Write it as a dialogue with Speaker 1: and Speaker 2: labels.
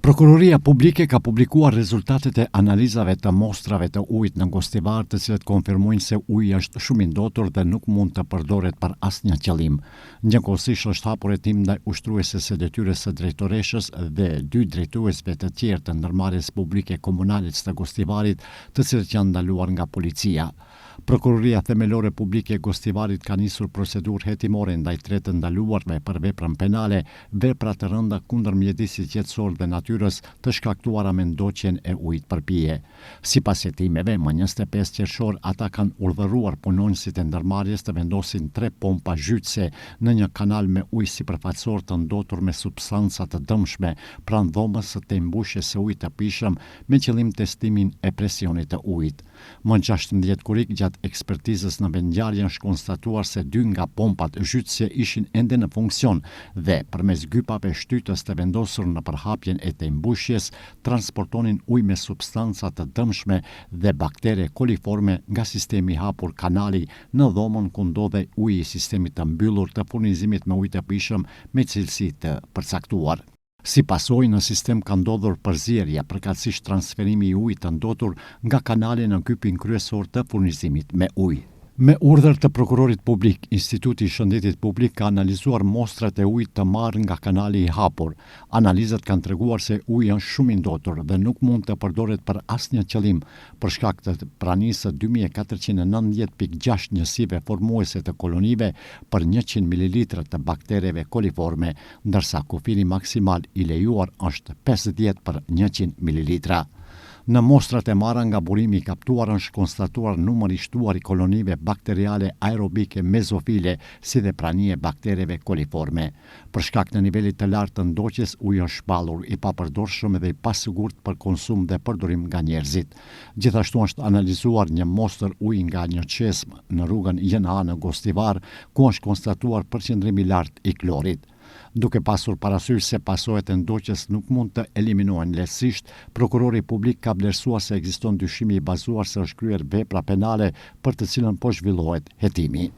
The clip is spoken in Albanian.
Speaker 1: Prokuroria Publike ka publikuar rezultatet e analizave të mostrave të ujit në Gostivar, të cilat konfirmojnë se uji është shumë i ndotur dhe nuk mund të përdoret për asnjë qëllim. Njëkohësisht është hapur hetim ndaj ushtrueses së detyrës së drejtoreshës dhe 2 drejtuesve të tjerë të ndërmarrjes publike komunale të Gostivarit, të cilët janë ndaluar nga policia. Prokuroria Themelore Publike e Gostivarit ka nisur procedurë hetimore ndaj 3 të ndaluarve për veprën penale, vepra të rënda kundër mjedisit qetësor dhe natyrës të shkaktuara me ndoqjen e ujit përpije. Sipas hetimeve, më 25 qershor ata kanë urdhëruar punonjësit e ndërmarrjes të vendosin 3 pompa zhytëse në një kanal me ujë sipërfaqësor të ndotur me substanca të dëmshme pranë dhomës së tembushjes së ujit të pishëm me qëllim testimin e presionit të ujit. Më 16 kurik gjatë ekspertizës në vendngjarje është konstatuar se 2 nga pompat zhytëse ishin ende në funksion dhe përmes gypave shtytës të vendosur në përhapjen e tembushjes transportonin ujë me substanca të dëmshme dhe baktere koliforme nga sistemi i hapur kanali në dhomën ku ndodhej uji i sistemit të mbyllur të furnizimit me ujë të pishëm me cilësi të përcaktuar. Si pasojë, në sistem ka ndodhur përzierja, përkatësisht transferimi i ujit të ndotur nga kanali në gypin kryesor të furnizimit me ujë. Me urdhër të prokurorit publik, Instituti i Shëndetit Publik ka analizuar mostrat e ujit të marrë nga kanali i hapur. Analizat kanë treguar se uji është shumë i ndotur dhe nuk mund të përdoret për asnjë qëllim për shkak të pranisë së 2490.6 njësive formuese të kolonive për 100 ml të baktereve koliforme, ndërsa kufiri maksimal i lejuar është 50 për 100 ml. Në mostrat e marra nga burimi i kaptuar është konstatuar numër i shtuar i kolonive bakteriale aerobike mezofile, si dhe pranie baktereve koliforme. Për shkak të nivelit të lartë të ndoqjes, uji është shpallur, i papërdorshëm dhe i pasigurt për konsum dhe përdorim nga njerëzit. Gjithashtu është analizuar një mostër uji nga një çesm në rrugën JNA në Gostivar, ku është konstatuar përqendrim i lartë i klorit. Duke pasur parasysh se pasojat e ndoqjes nuk mund të eliminohen lehtësisht, prokurori publik ka vlerësuar se ekziston dyshimi i bazuar se është kryer vepra penale për të cilën po zhvillohet hetimi.